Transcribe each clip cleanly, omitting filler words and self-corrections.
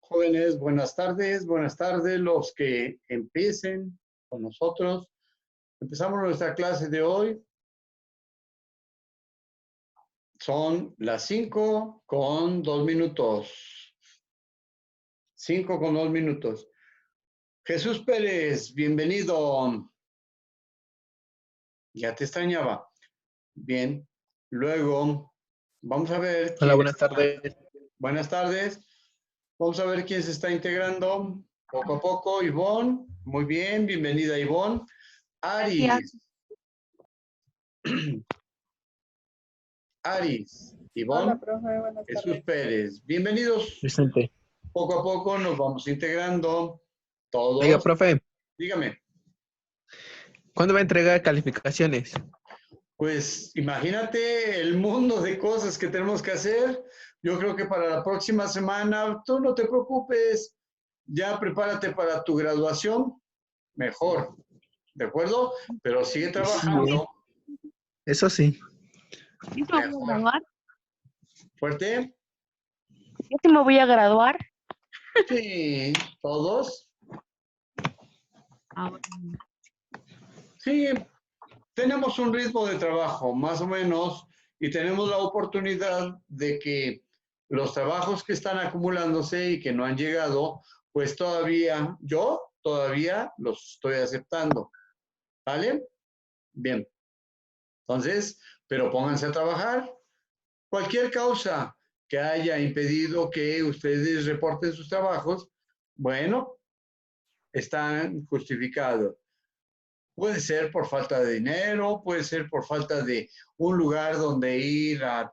Jóvenes, buenas tardes los que empiecen con nosotros. Empezamos nuestra clase de hoy. Son las 5 con 2 minutos. 5 con 2 minutos. Jesús Pérez, bienvenido. Ya te extrañaba. Bien, luego vamos a ver. Hola, buenas tardes. Buenas tardes. Vamos a ver quién se está integrando poco a poco. Ivonne, muy bien, bienvenida Ivonne. Aris. Aris, Ivonne, Hola, profe, buenas Jesús tardes. Pérez. Bienvenidos. Vicente. Poco a poco nos vamos integrando todos. Oiga, profe, Dígame. ¿cuándo va a entregar calificaciones? Pues imagínate el mundo de cosas que tenemos que hacer. Yo creo que para la próxima semana, tú no te preocupes, ya prepárate para tu graduación, mejor, ¿de acuerdo? Pero sigue trabajando. Eso sí. ¿Yo sí me voy a graduar? Fuerte. ¿Yo sí me voy a graduar? Sí, todos. Ah, bueno. Sí, tenemos un ritmo de trabajo, más o menos, y tenemos la oportunidad de que los trabajos que están acumulándose y que no han llegado, pues yo todavía los estoy aceptando. ¿Vale? Bien. Entonces, pero pónganse a trabajar. Cualquier causa que haya impedido que ustedes reporten sus trabajos, bueno, están justificados. Puede ser por falta de dinero, puede ser por falta de un lugar donde ir a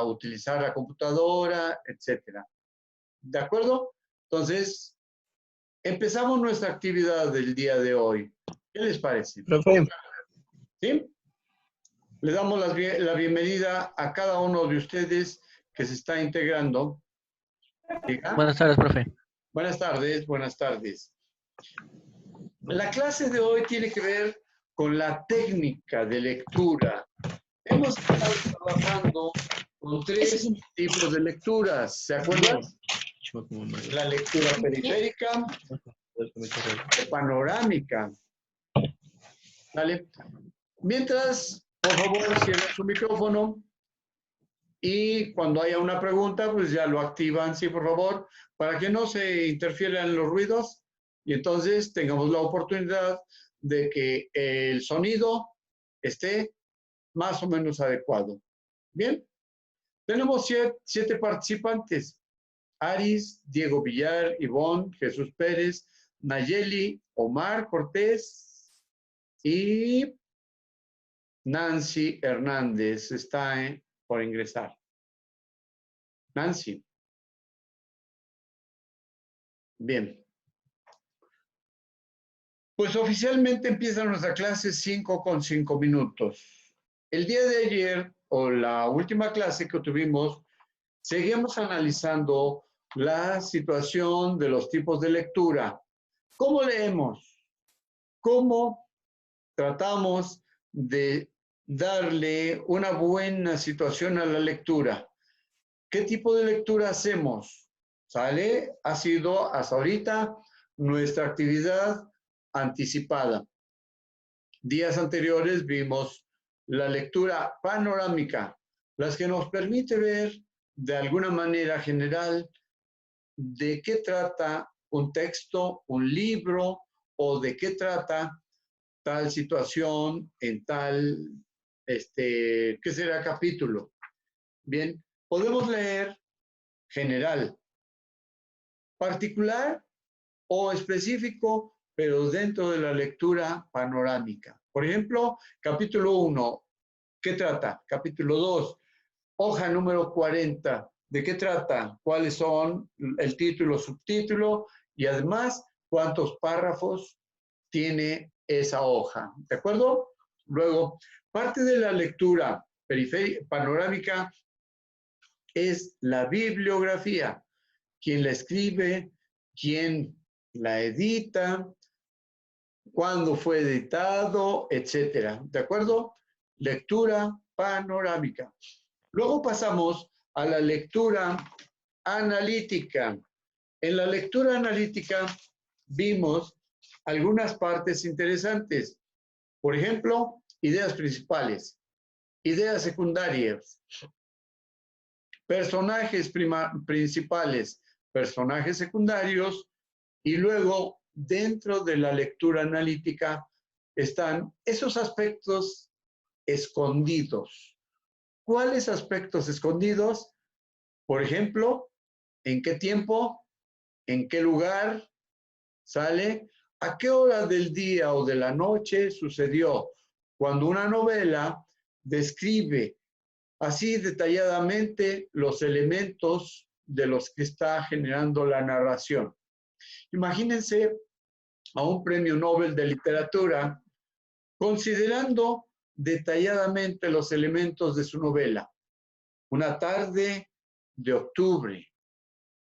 utilizar la computadora, etcétera. ¿De acuerdo? Entonces, empezamos nuestra actividad del día de hoy. ¿Qué les parece? Profe, ¿Sí? Le damos la bienvenida a cada uno de ustedes que se está integrando. ¿Diga? buenas tardes, profe. Buenas tardes, buenas tardes. La clase de hoy tiene que ver con la técnica de lectura. Hemos estado trabajando con 3 tipos de lecturas, ¿se acuerdan? La lectura periférica, panorámica. ¿Vale? Mientras, por favor, cierren su micrófono y cuando haya una pregunta, pues ya lo activan, sí, por favor, para que no se interfieran los ruidos y entonces tengamos la oportunidad de que el sonido esté más o menos adecuado. Bien, tenemos 7 participantes. Aris, Diego Villar, Ivonne, Jesús Pérez, Nayeli, Omar Cortés y Nancy Hernández está por ingresar. Nancy. Bien. Pues oficialmente empieza nuestra clase 5 con 5 minutos. El día de ayer, o la última clase que tuvimos, seguimos analizando la situación de los tipos de lectura. ¿Cómo leemos? ¿Cómo tratamos de darle una buena situación a la lectura? ¿Qué tipo de lectura hacemos? ¿Sale? Ha sido hasta ahorita nuestra actividad anticipada. Días anteriores vimos la lectura panorámica, las que nos permite ver de alguna manera general de qué trata un texto, un libro o de qué trata tal situación en tal, ¿qué será capítulo? Bien, podemos leer general, particular o específico, pero dentro de la lectura panorámica. Por ejemplo, capítulo 1, ¿qué trata? Capítulo 2, hoja número 40, ¿de qué trata? ¿Cuáles son el título, subtítulo y además cuántos párrafos tiene esa hoja? ¿De acuerdo? Luego, parte de la lectura panorámica es la bibliografía. ¿Quién la escribe? ¿Quién la edita? ¿Cuándo fue editado? Etcétera. ¿De acuerdo? Lectura panorámica. Luego pasamos a la lectura analítica. En la lectura analítica vimos algunas partes interesantes. Por ejemplo, ideas principales, ideas secundarias, personajes principales, personajes secundarios, y luego dentro de la lectura analítica están esos aspectos escondidos. ¿Cuáles aspectos escondidos? Por ejemplo, ¿en qué tiempo? ¿En qué lugar? ¿Sale? ¿A qué hora del día o de la noche sucedió? Cuando una novela describe así detalladamente los elementos de los que está generando la narración. Imagínense a un premio Nobel de literatura considerando detalladamente los elementos de su novela. Una tarde de octubre,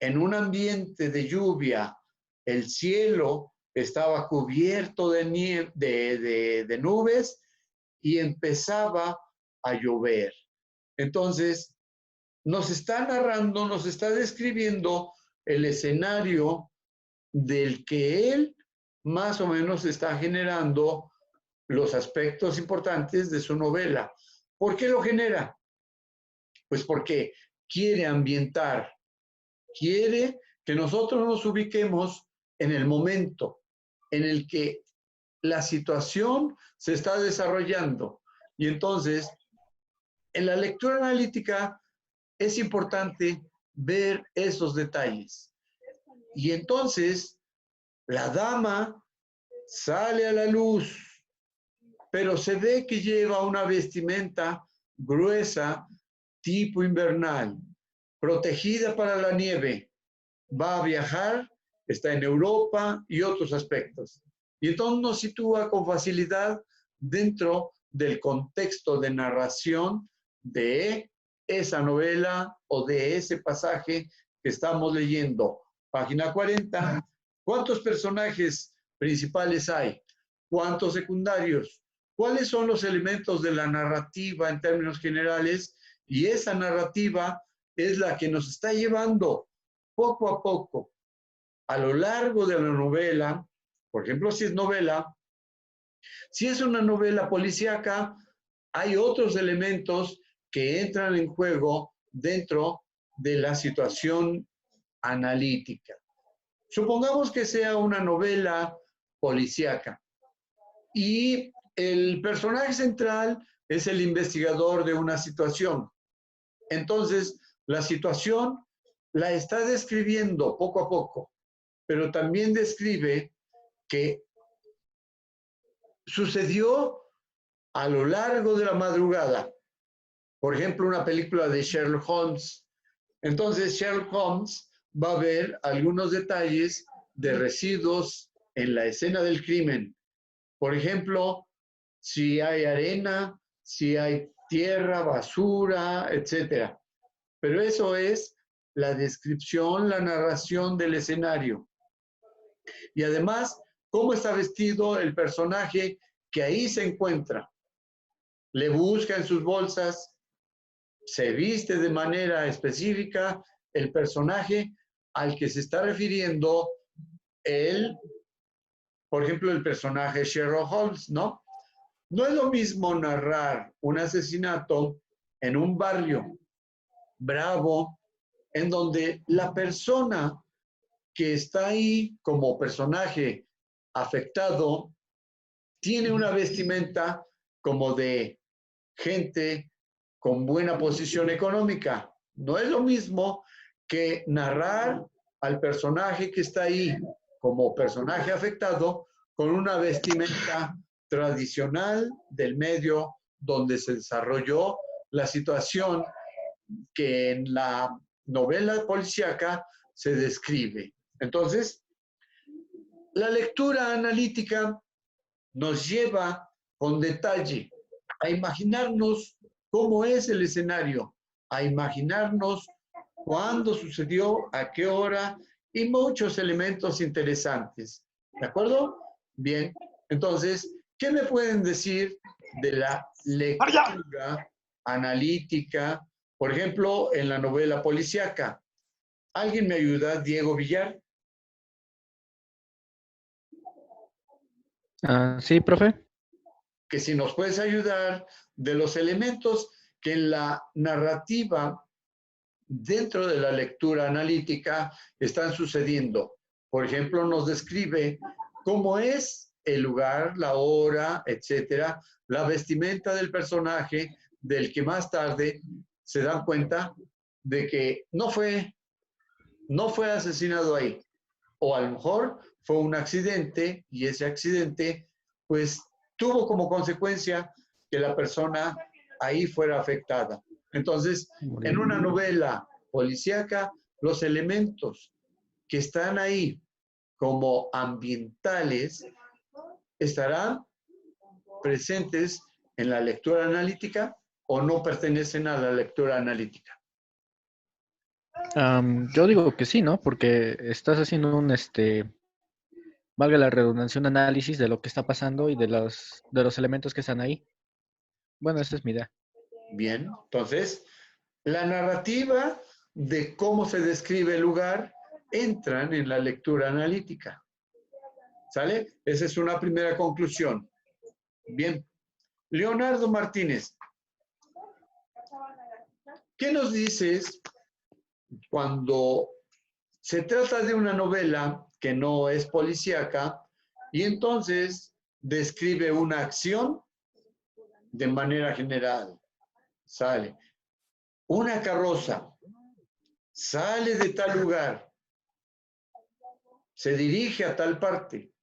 en un ambiente de lluvia, el cielo estaba cubierto de nubes y empezaba a llover. Entonces, nos está narrando, nos está describiendo el escenario del que él más o menos está generando los aspectos importantes de su novela. ¿Por qué lo genera? Pues porque quiere ambientar, quiere que nosotros nos ubiquemos en el momento en el que la situación se está desarrollando. Y entonces, en la lectura analítica es importante ver esos detalles. Y entonces, la dama sale a la luz, pero se ve que lleva una vestimenta gruesa, tipo invernal, protegida para la nieve. Va a viajar, está en Europa y otros aspectos. Y entonces nos sitúa con facilidad dentro del contexto de narración de esa novela o de ese pasaje que estamos leyendo. Página 40. ¿Cuántos personajes principales hay? ¿Cuántos secundarios? ¿Cuáles son los elementos de la narrativa en términos generales? Y esa narrativa es la que nos está llevando poco a poco a lo largo de la novela. Por ejemplo, si es novela, si es una novela policíaca, hay otros elementos que entran en juego dentro de la situación analítica. Supongamos que sea una novela policíaca y el personaje central es el investigador de una situación. Entonces, la situación la está describiendo poco a poco, pero también describe que sucedió a lo largo de la madrugada. Por ejemplo, una película de Sherlock Holmes. Entonces, Sherlock Holmes va a ver algunos detalles de residuos en la escena del crimen. Por ejemplo, si hay arena, si hay tierra, basura, etcétera. Pero eso es la descripción, la narración del escenario. Y además, cómo está vestido el personaje que ahí se encuentra. Le busca en sus bolsas, se viste de manera específica el personaje al que se está refiriendo él, por ejemplo, el personaje Sherlock Holmes, ¿no? No es lo mismo narrar un asesinato en un barrio bravo, en donde la persona que está ahí como personaje afectado tiene una vestimenta como de gente con buena posición económica. No es lo mismo que narrar al personaje que está ahí como personaje afectado con una vestimenta tradicional del medio donde se desarrolló la situación que en la novela policíaca se describe. Entonces, la lectura analítica nos lleva con detalle a imaginarnos cómo es el escenario, a imaginarnos cuándo sucedió, a qué hora y muchos elementos interesantes. ¿De acuerdo? Bien. Entonces, ¿qué me pueden decir de la lectura analítica, por ejemplo, en la novela policíaca? ¿Alguien me ayuda? Diego Villar. Sí, profe. Que si nos puedes ayudar de los elementos que en la narrativa dentro de la lectura analítica están sucediendo. Por ejemplo, nos describe cómo es el lugar, la hora, etcétera, la vestimenta del personaje, del que más tarde se dan cuenta de que no fue asesinado ahí. O a lo mejor fue un accidente y ese accidente pues tuvo como consecuencia que la persona ahí fuera afectada. Entonces, en una novela policíaca, los elementos que están ahí como ambientales estarán presentes en la lectura analítica o no pertenecen a la lectura analítica. Yo digo que sí, ¿no? Porque estás haciendo valga la redundancia, un análisis de lo que está pasando y de los elementos que están ahí. Bueno, esa es mi idea. Bien, entonces, la narrativa de cómo se describe el lugar entran en la lectura analítica. ¿Sale? Esa es una primera conclusión. Bien. Leonardo Martínez, ¿qué nos dices cuando se trata de una novela que no es policíaca y entonces describe una acción de manera general? Sale. Una carroza sale de tal lugar, se dirige a tal parte,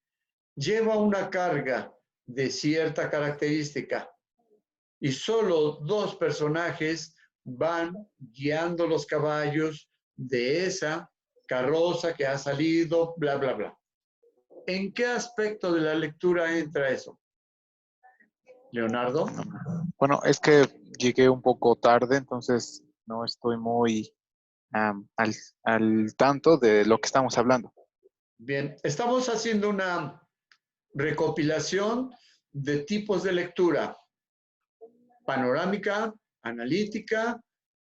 lleva una carga de cierta característica y solo dos personajes van guiando los caballos de esa carroza que ha salido, bla, bla, bla. ¿En qué aspecto de la lectura entra eso? Leonardo. Bueno, es que llegué un poco tarde, entonces no estoy muy al tanto de lo que estamos hablando. Bien, estamos haciendo una recopilación de tipos de lectura: panorámica, analítica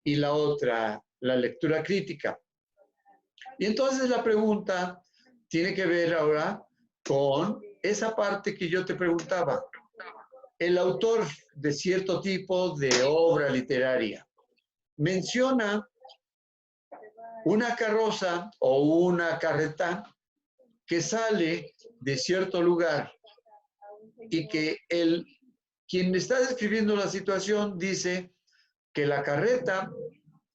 y la otra, la lectura crítica. Y entonces la pregunta tiene que ver ahora con esa parte que yo te preguntaba. El autor de cierto tipo de obra literaria menciona una carroza o una carreta que sale de cierto lugar y que quien está describiendo la situación dice que la carreta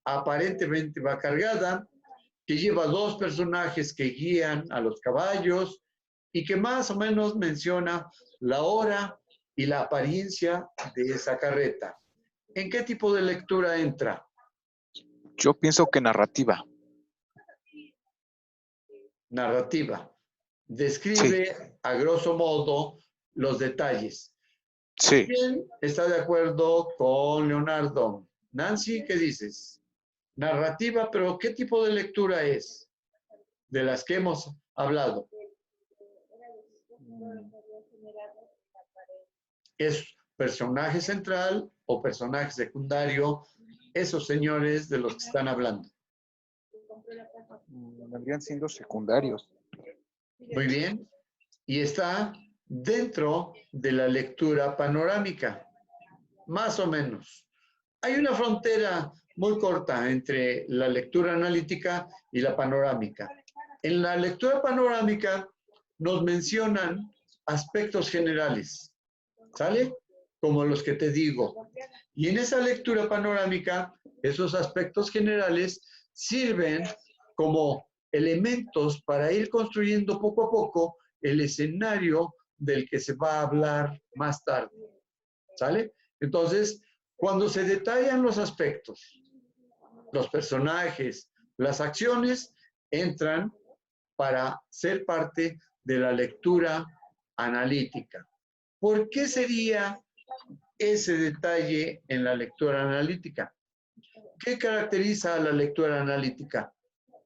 aparentemente va cargada, que lleva dos personajes que guían a los caballos y que más o menos menciona la hora y la apariencia de esa carreta. ¿En qué tipo de lectura entra? Yo pienso que narrativa. Narrativa. Sí, Describe a grosso modo los detalles. sí. ¿Quién está de acuerdo con Leonardo? Nancy, ¿qué dices? Narrativa, pero ¿qué tipo de lectura es? De las que hemos hablado. ¿Es personaje central o personaje secundario? Esos señores de los que están hablando. Vendrían siendo secundarios. Muy bien. Y está dentro de la lectura panorámica, más o menos. Hay una frontera muy corta entre la lectura analítica y la panorámica. En la lectura panorámica nos mencionan aspectos generales, ¿sale? Como los que te digo. Y en esa lectura panorámica, esos aspectos generales sirven como elementos para ir construyendo poco a poco el escenario del que se va a hablar más tarde, ¿sale? Entonces, cuando se detallan los aspectos, los personajes, las acciones, entran para ser parte de la lectura analítica. ¿Por qué sería ese detalle en la lectura analítica? ¿Qué caracteriza a la lectura analítica?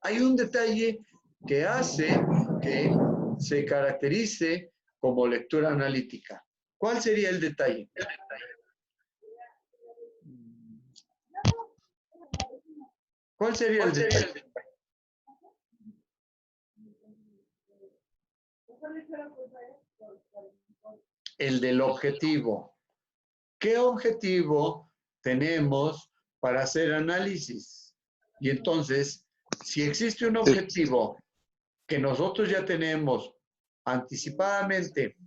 Hay un detalle que hace que se caracterice como lectura analítica. ¿Cuál sería el detalle? ¿Cuál sería el detalle? El del objetivo. ¿Qué objetivo tenemos para hacer análisis? Y entonces, si existe un objetivo que nosotros ya tenemos anticipadamente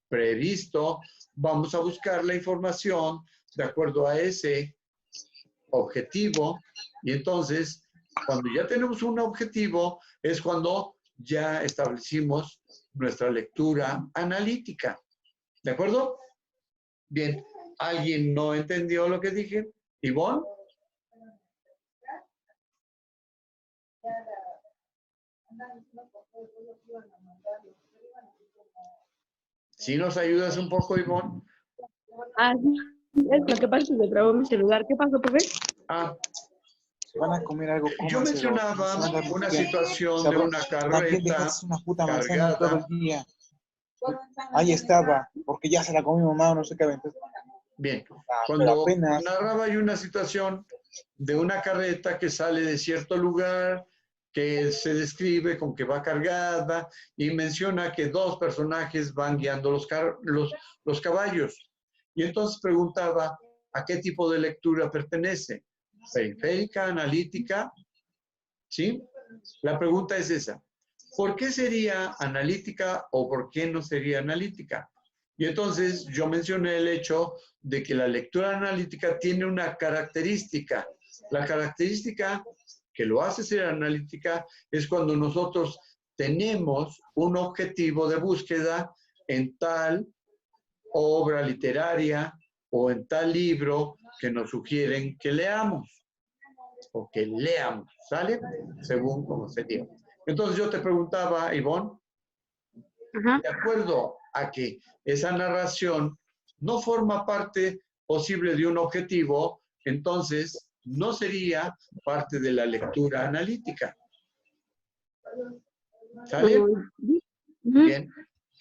previsto, vamos a buscar la información de acuerdo a ese objetivo. Y entonces, cuando ya tenemos un objetivo, es cuando ya establecimos nuestra lectura analítica. ¿De acuerdo? Bien. ¿Alguien no entendió lo que dije? ¿Ivonne? ¿Sí nos ayudas un poco, Ivonne? Ah, sí. Es lo que pasa es que me trabó mi celular. ¿Qué pasó, profe? Ah, Si van a comer algo, yo cómanselo. mencionaba No se andan una metiendo. situación de una También carreta dejaste una puta manzana ahí todo cargada. el día. Ahí estaba, porque ya se la comió mamá o no sé qué. Entonces, Bien, pero cuando apenas. narraba yo una situación de una carreta que sale de cierto lugar, que se describe con que va cargada y menciona que dos personajes van guiando los caballos. Y entonces preguntaba a qué tipo de lectura pertenece. ¿Periférica, analítica? ¿Sí? La pregunta es esa. ¿Por qué sería analítica o por qué no sería analítica? Y entonces yo mencioné el hecho de que la lectura analítica tiene una característica. La característica que lo hace ser analítica es cuando nosotros tenemos un objetivo de búsqueda en tal obra literaria o en tal libro que nos sugieren que leamos o que leamos, ¿sale? Según como se diga. Entonces yo te preguntaba, Ivonne, Ajá. de acuerdo a que esa narración no forma parte posible de un objetivo, entonces no sería parte de la lectura analítica. ¿Sale? Ujú. Bien.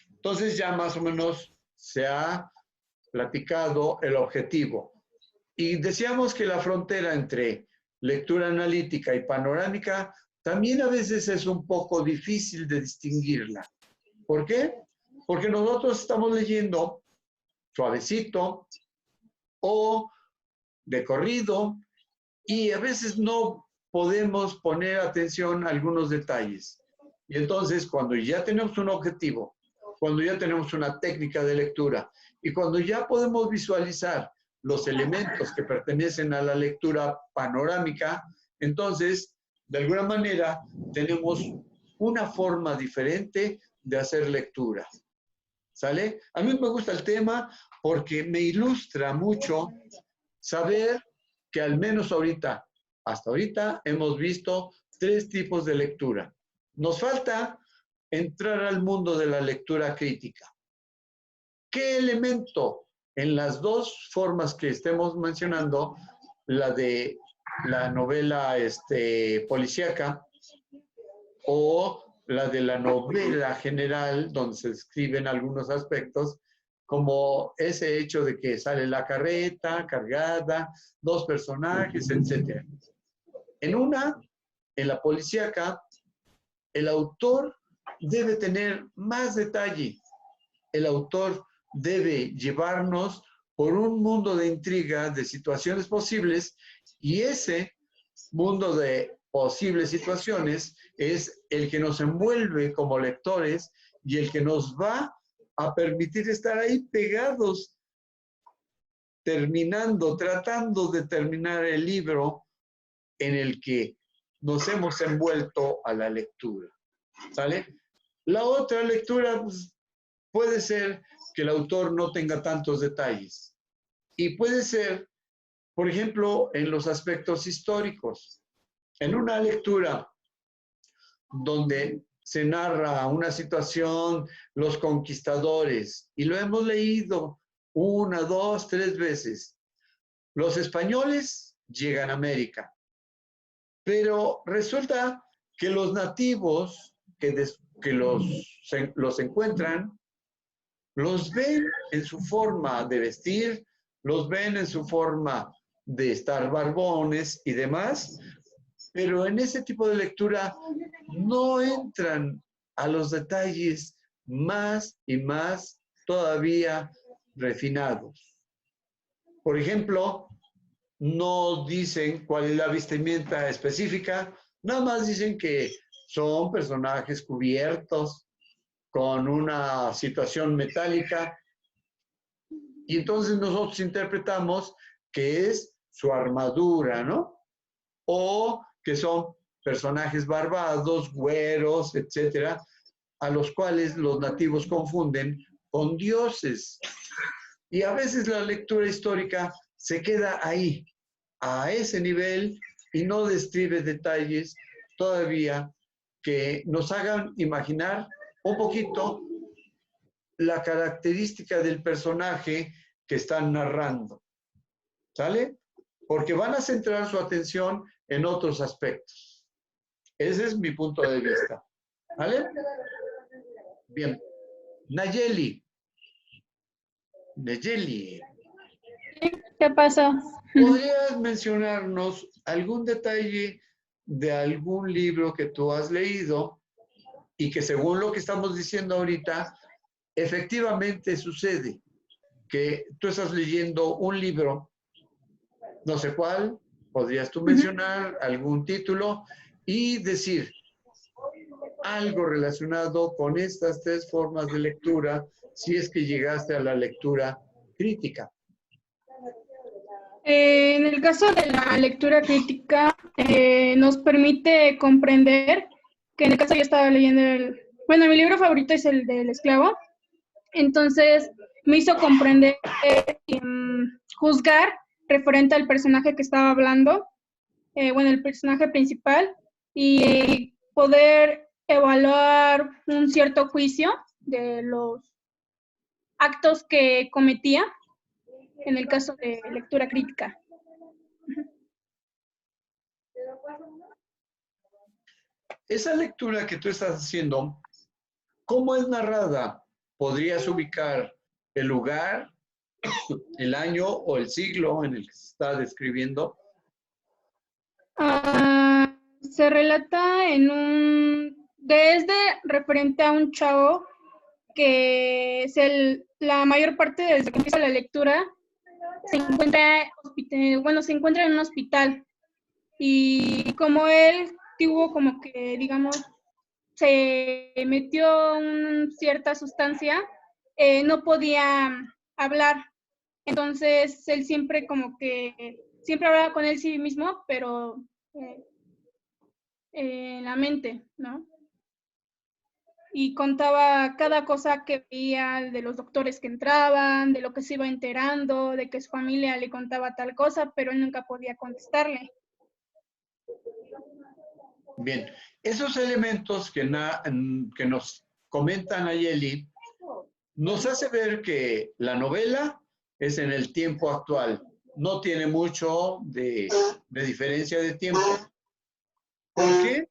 Entonces ya más o menos se ha platicado el objetivo. Y decíamos que la frontera entre lectura analítica y panorámica también a veces es un poco difícil de distinguirla. ¿Por qué? Porque nosotros estamos leyendo suavecito o de corrido y a veces no podemos poner atención a algunos detalles. Y entonces cuando ya tenemos un objetivo, cuando ya tenemos una técnica de lectura y cuando ya podemos visualizar los elementos que pertenecen a la lectura panorámica, entonces, de alguna manera, tenemos una forma diferente de hacer lectura. ¿Sale? A mí me gusta el tema porque me ilustra mucho saber que al menos ahorita, hasta ahorita, hemos visto 3 tipos de lectura. Nos falta entrar al mundo de la lectura crítica. ¿Qué elemento en las dos formas que estemos mencionando, la de la novela policíaca o la de la novela general, donde se describen algunos aspectos, como ese hecho de que sale la carreta cargada, dos personajes, etc. En la policíaca, el autor debe tener más detalle. El autor debe llevarnos por un mundo de intriga, de situaciones posibles, y ese mundo de posibles situaciones es el que nos envuelve como lectores y el que nos va a permitir estar ahí pegados, tratando de terminar el libro en el que nos hemos envuelto a la lectura. ¿Sale? La otra lectura pues, puede ser que el autor no tenga tantos detalles. Y puede ser, por ejemplo, en los aspectos históricos. En una lectura donde se narra una situación, los conquistadores, y lo hemos leído 1, 2, 3 veces. Los españoles llegan a América, pero resulta que los nativos que los encuentran, los ven en su forma de vestir, los ven en su forma de estar barbones y demás, pero en ese tipo de lectura no entran a los detalles más y más todavía refinados. Por ejemplo, no dicen cuál es la vestimenta específica, nada más dicen que son personajes cubiertos con una situación metálica y entonces nosotros interpretamos que es su armadura, ¿no? O que son personajes barbados, güeros, etcétera, a los cuales los nativos confunden con dioses. Y a veces la lectura histórica se queda ahí, a ese nivel, y no describe detalles todavía que nos hagan imaginar un poquito la característica del personaje que están narrando. ¿Sale? Porque van a centrar su atención en otros aspectos. Ese es mi punto de vista. ¿Vale? Bien. Nayeli. Nayeli, ¿Qué pasó? ¿podrías mencionarnos algún detalle de algún libro que tú has leído y que según lo que estamos diciendo ahorita, efectivamente sucede? Que tú estás leyendo un libro, no sé cuál, podrías tú mencionar algún título y decir algo relacionado con estas tres formas de lectura, si es que llegaste a la lectura crítica. En el caso de la lectura crítica, nos permite comprender que en el caso yo estaba leyendo bueno, mi libro favorito es el del esclavo, entonces me hizo comprender y juzgar referente al personaje que estaba hablando, bueno, el personaje principal, y poder evaluar un cierto juicio de los actos que cometía en el caso de lectura crítica. Esa lectura que tú estás haciendo, ¿cómo es narrada? ¿Podrías ubicar el lugar, el año o el siglo en el que se está describiendo? Se relata desde referente a un chavo que es la mayor parte desde que empieza la lectura se encuentra en un hospital y como él tuvo como que, digamos, se metió cierta sustancia, no podía hablar. Entonces, él siempre siempre hablaba con él sí mismo, pero en la mente, ¿no? Y contaba cada cosa que veía de los doctores que entraban, de lo que se iba enterando, de que su familia le contaba tal cosa, pero él nunca podía contestarle. Bien, esos elementos que nos comentan Nayeli nos hace ver que la novela es en el tiempo actual, no tiene mucho de diferencia de tiempo. ¿Por qué?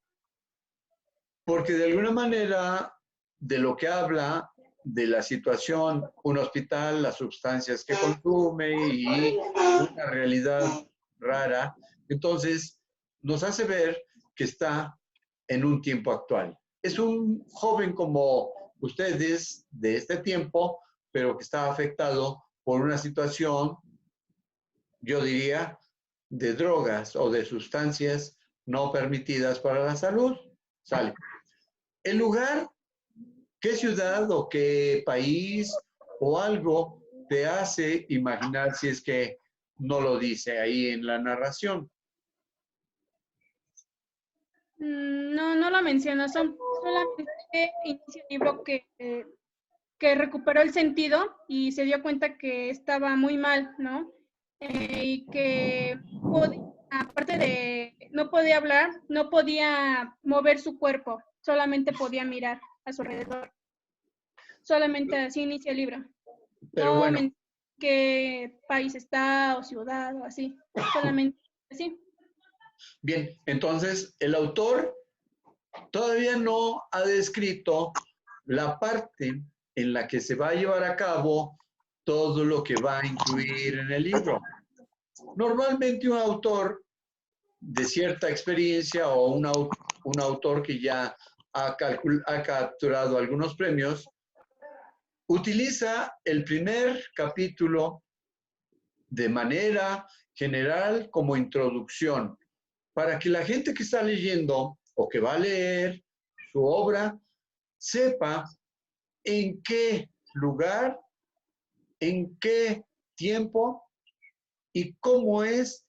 Porque de alguna manera de lo que habla de la situación, un hospital, las sustancias que consume y una realidad rara, entonces nos hace ver que está en un tiempo actual. Es un joven como ustedes de este tiempo, pero que está afectado por una situación, yo diría, de drogas o de sustancias no permitidas para la salud. Sale. El lugar, ¿qué ciudad o qué país o algo te hace imaginar si es que no lo dice ahí en la narración? No, no lo menciona, solamente inicia el libro que recuperó el sentido y se dio cuenta que estaba muy mal, ¿no? Y que aparte de no podía hablar, no podía mover su cuerpo, solamente podía mirar a su alrededor. Solamente así inicia el libro. Pero No bueno, menciona qué país está o ciudad o así, solamente así. bien, entonces el autor todavía no ha descrito la parte en la que se va a llevar a cabo todo lo que va a incluir en el libro. Normalmente un autor de cierta experiencia o un autor que ya ha capturado algunos premios, utiliza el primer capítulo de manera general como introducción, para que la gente que está leyendo o que va a leer su obra sepa en qué lugar, en qué tiempo y cómo es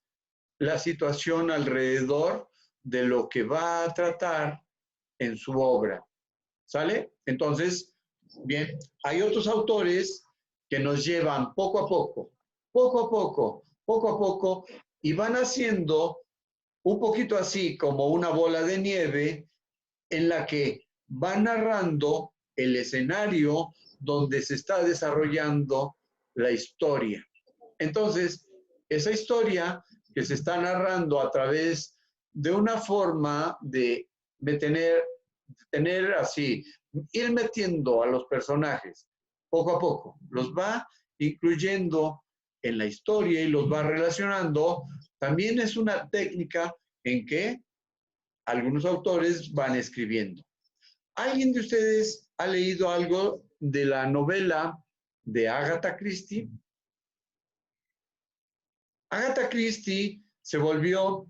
la situación alrededor de lo que va a tratar en su obra. ¿Sale? Entonces, bien, hay otros autores que nos llevan poco a poco, y van haciendo un poquito así como una bola de nieve en la que va narrando el escenario donde se está desarrollando la historia. Entonces, esa historia que se está narrando a través de una forma de tener así, ir metiendo a los personajes poco a poco, los va incluyendo en la historia y los va relacionando, también es una técnica en que algunos autores van escribiendo. ¿Alguien de ustedes ha leído algo de la novela de Agatha Christie? Agatha Christie se volvió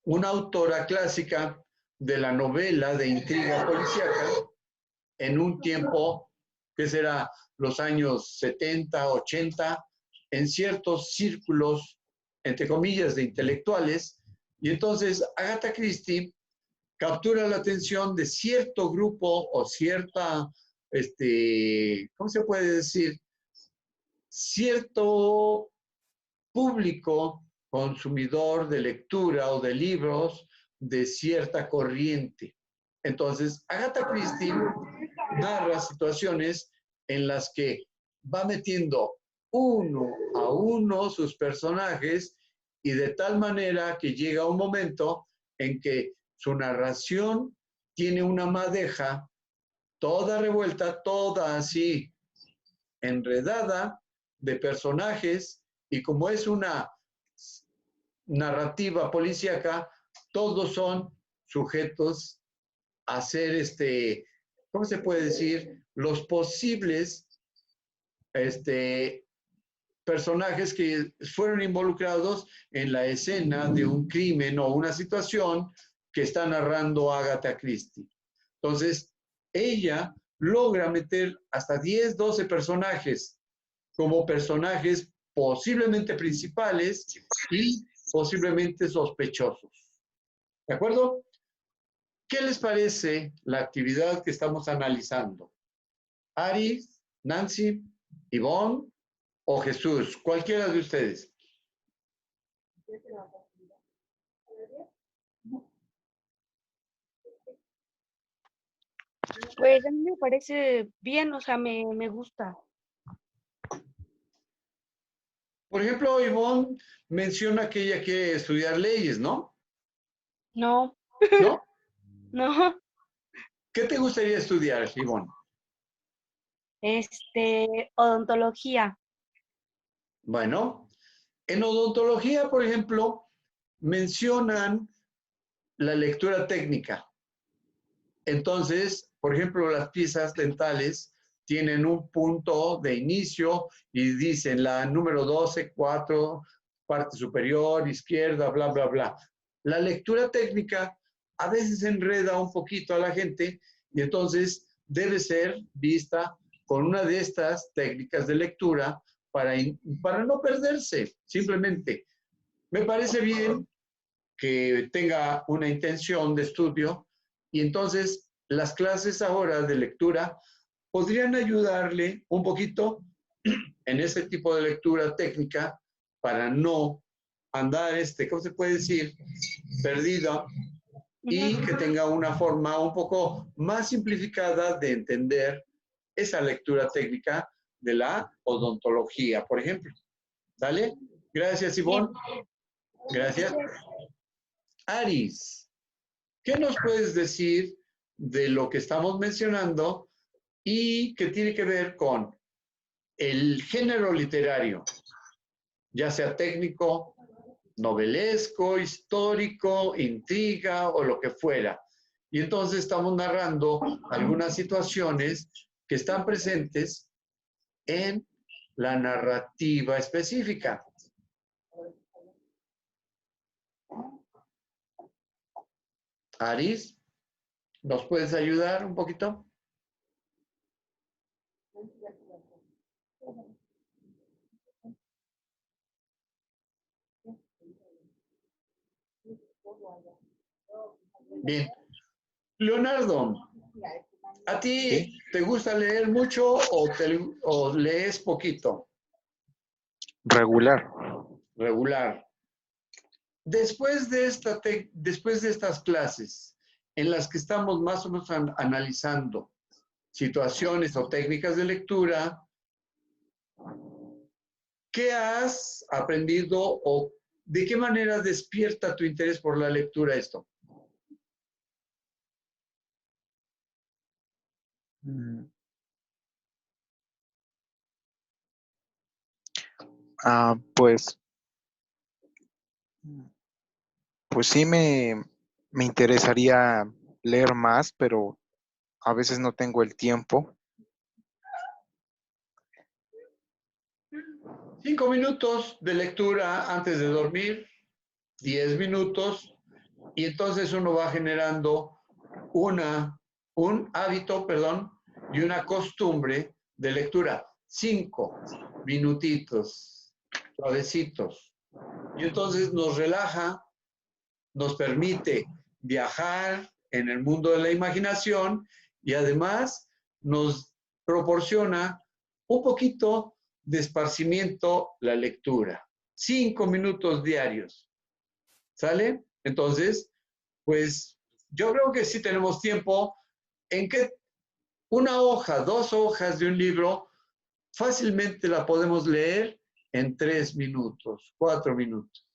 una autora clásica de la novela de intriga policíaca en un tiempo que será los años 70, 80, en ciertos círculos, entre comillas, de intelectuales. Y entonces Agatha Christie captura la atención de cierto grupo o cierta, ¿cómo se puede decir? Cierto público consumidor de lectura o de libros de cierta corriente. Entonces, Agatha Christie narra situaciones en las que va metiendo uno a uno sus personajes y de tal manera que llega un momento en que su narración tiene una madeja toda revuelta, toda así enredada de personajes, y como es una narrativa policíaca, todos son sujetos a ser, ¿cómo se puede decir? Los posibles personajes que fueron involucrados en la escena de un crimen o una situación que está narrando Agatha Christie. Entonces, ella logra meter hasta 10, 12 personajes como personajes posiblemente principales y posiblemente sospechosos. ¿De acuerdo? ¿Qué les parece la actividad que estamos analizando? Ari, Nancy, Ivonne o Jesús, cualquiera de ustedes. Pues a mí me parece bien, o sea, me gusta. Por ejemplo, Ivonne menciona que ella quiere estudiar leyes, ¿no? No, ¿No? no, ¿Qué te gustaría estudiar, Ivonne? odontología. Bueno, en odontología, por ejemplo, mencionan la lectura técnica. Entonces, por ejemplo, las piezas dentales tienen un punto de inicio y dicen la número 12, 4, parte superior, izquierda, bla, bla, bla. La lectura técnica a veces enreda un poquito a la gente y entonces debe ser vista con una de estas técnicas de lectura para no perderse, simplemente. Me parece bien que tenga una intención de estudio y entonces las clases ahora de lectura podrían ayudarle un poquito en ese tipo de lectura técnica para no andar, ¿cómo se puede decir? Perdida, y que tenga una forma un poco más simplificada de entender esa lectura técnica de la odontología, por ejemplo. ¿Sale? Gracias, Ivonne. Gracias. Aris, ¿qué nos puedes decir de lo que estamos mencionando y que tiene que ver con el género literario, ya sea técnico, novelesco, histórico, intriga o lo que fuera? Y entonces estamos narrando algunas situaciones que están presentes en la narrativa específica. Aris, ¿nos puedes ayudar un poquito? Bien. Leonardo, ¿a ti ¿Sí? te gusta leer mucho o lees poquito? Regular. Regular. Después de estas clases en las que estamos más o menos analizando situaciones o técnicas de lectura, ¿qué has aprendido o de qué manera despierta tu interés por la lectura esto? Mm, pues, pues sí me interesaría leer más, pero a veces no tengo el tiempo. 5 minutos de lectura antes de dormir, 10 minutos, y entonces uno va generando un hábito, y una costumbre de lectura. 5 minutitos, suavecitos. Y entonces nos relaja, nos permite viajar en el mundo de la imaginación y además nos proporciona un poquito de esparcimiento la lectura. 5 minutos diarios. ¿Sale? Entonces, pues yo creo que sí tenemos tiempo en que una hoja, 2 hojas de un libro, fácilmente la podemos leer en 3 minutos, 4 minutos.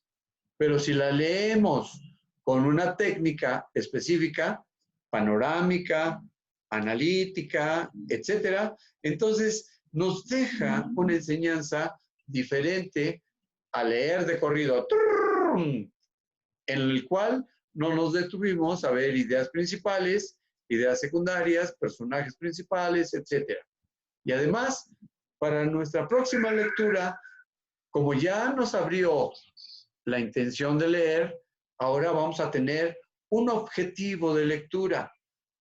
Pero si la leemos con una técnica específica, panorámica, analítica, etcétera, entonces nos deja una enseñanza diferente a leer de corrido, en el cual no nos detuvimos a ver ideas principales, ideas secundarias, personajes principales, etcétera. Y además, para nuestra próxima lectura, como ya nos abrió la intención de leer, ahora vamos a tener un objetivo de lectura.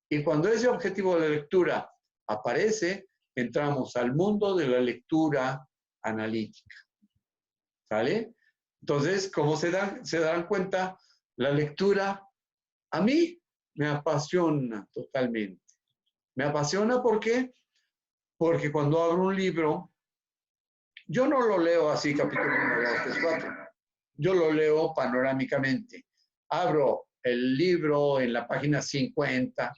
Y cuando ese objetivo de lectura aparece, entramos al mundo de la lectura analítica. ¿Sale? Entonces, como se dan cuenta, la lectura a mí me apasiona totalmente. Me apasiona ¿por qué? Porque cuando abro un libro, yo no lo leo así, capítulo 1, 2, 3, 4. Yo lo leo panorámicamente. Abro el libro en la página 50,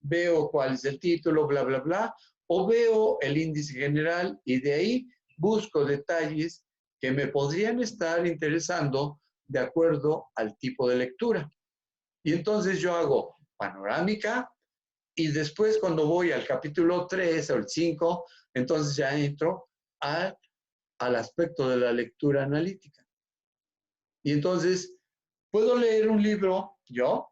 veo cuál es el título, bla, bla, bla, o veo el índice general y de ahí busco detalles que me podrían estar interesando de acuerdo al tipo de lectura. Y entonces yo hago panorámica y después cuando voy al capítulo 3 o el 5, entonces ya entro al aspecto de la lectura analítica. Y entonces puedo leer un libro yo,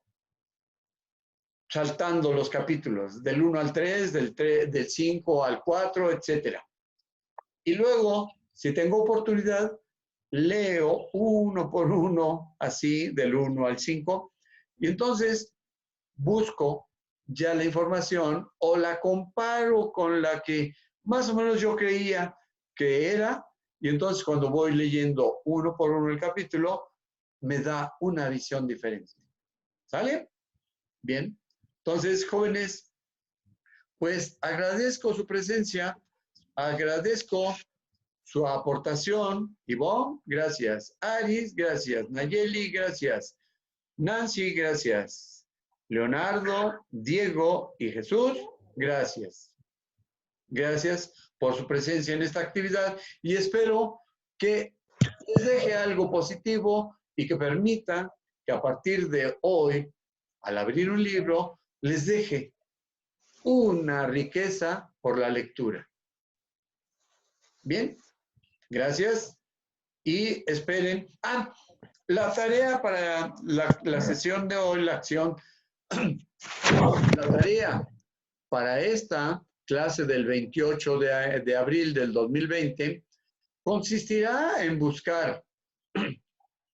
saltando los capítulos, del 1 al 3, del 5 al 4, etc. Y luego, si tengo oportunidad, leo uno por uno, así, del 1 al 5, y entonces busco ya la información o la comparo con la que más o menos yo creía que era, y entonces cuando voy leyendo uno por uno el capítulo, me da una visión diferente. ¿Sale? Bien. Entonces, jóvenes, pues agradezco su presencia, agradezco su aportación. Ivonne, gracias. Aris, gracias. Nayeli, gracias. Nancy, gracias. Leonardo, Diego y Jesús, gracias. Gracias por su presencia en esta actividad y espero que les deje algo positivo y que permita que a partir de hoy, al abrir un libro, les deje una riqueza por la lectura. Bien, gracias y esperen. La tarea para la sesión de hoy, la acción, La tarea para esta clase del 28 de abril del 2020 consistirá en buscar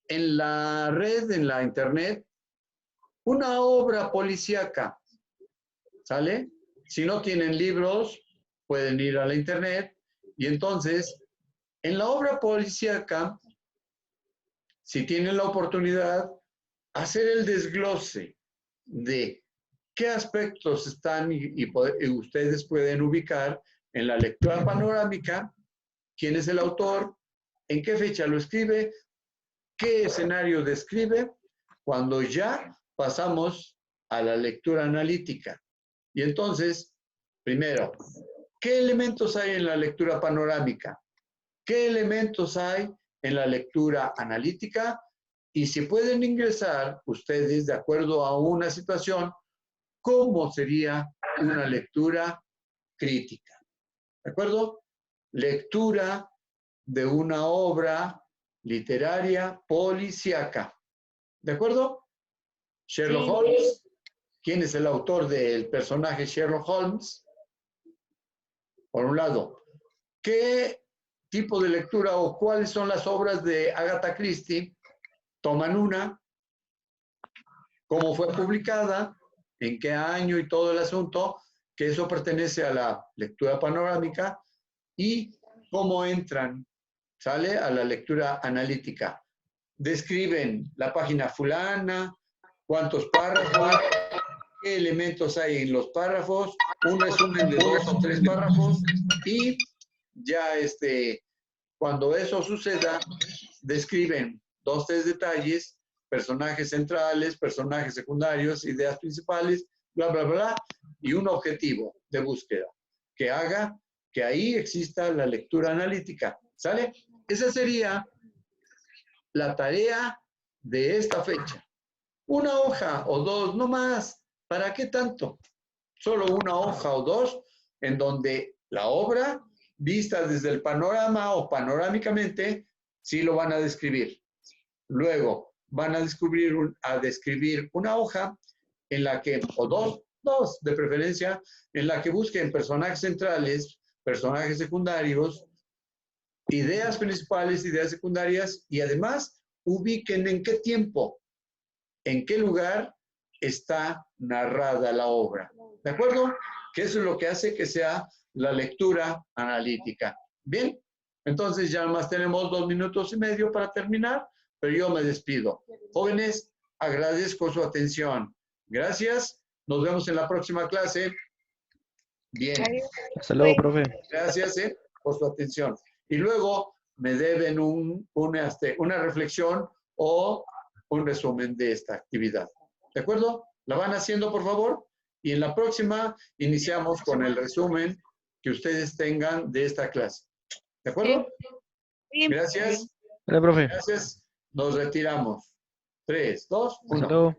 en la red, en la internet, una obra policíaca, ¿sale? Si no tienen libros, pueden ir a la internet y entonces, en la obra policíaca, si tienen la oportunidad, hacer el desglose de qué aspectos están y ustedes pueden ubicar en la lectura panorámica, quién es el autor, en qué fecha lo escribe, qué escenario describe, cuando ya pasamos a la lectura analítica. Y entonces, primero, ¿qué elementos hay en la lectura panorámica? ¿Qué elementos hay en la lectura analítica? Y si pueden ingresar ustedes de acuerdo a una situación, ¿cómo sería una lectura crítica? ¿De acuerdo? Lectura de una obra literaria policíaca. ¿De acuerdo? Sherlock Holmes. ¿Quién es el autor del personaje Sherlock Holmes? Por un lado, ¿qué tipo de lectura o cuáles son las obras de Agatha Christie? Toman una, cómo fue publicada, en qué año y todo el asunto, que eso pertenece a la lectura panorámica, y cómo entran, ¿sale? A la lectura analítica. Describen la página fulana, cuántos párrafos, qué elementos hay en los párrafos, un resumen de 2 o 3 párrafos, y ya cuando eso suceda, describen 2 o 3 detalles, personajes centrales, personajes secundarios, ideas principales, bla, bla, bla, y un objetivo de búsqueda que haga que ahí exista la lectura analítica. ¿Sale? Esa sería la tarea de esta fecha. Una hoja o 2, no más. ¿Para qué tanto? Solo una hoja o 2 en donde la obra, vista desde el panorama o panorámicamente, sí lo van a describir. Luego van a describir una hoja en la que, o dos de preferencia, en la que busquen personajes centrales, personajes secundarios, ideas principales, ideas secundarias, y además ubiquen en qué tiempo, en qué lugar está narrada la obra. ¿De acuerdo? Que eso es lo que hace que sea la lectura analítica. Bien, entonces ya más tenemos 2 minutos y medio para terminar, pero yo me despido. Jóvenes, agradezco su atención. Gracias. Nos vemos en la próxima clase. Bien. Hasta luego, profe. Gracias por su atención. Y luego me deben una reflexión o un resumen de esta actividad. ¿De acuerdo? ¿La van haciendo, por favor? Y en la próxima iniciamos con el resumen que ustedes tengan de esta clase. ¿De acuerdo? Sí. Gracias. Hola, profe. Gracias. Nos retiramos. 3, 2, 1. Hasta luego.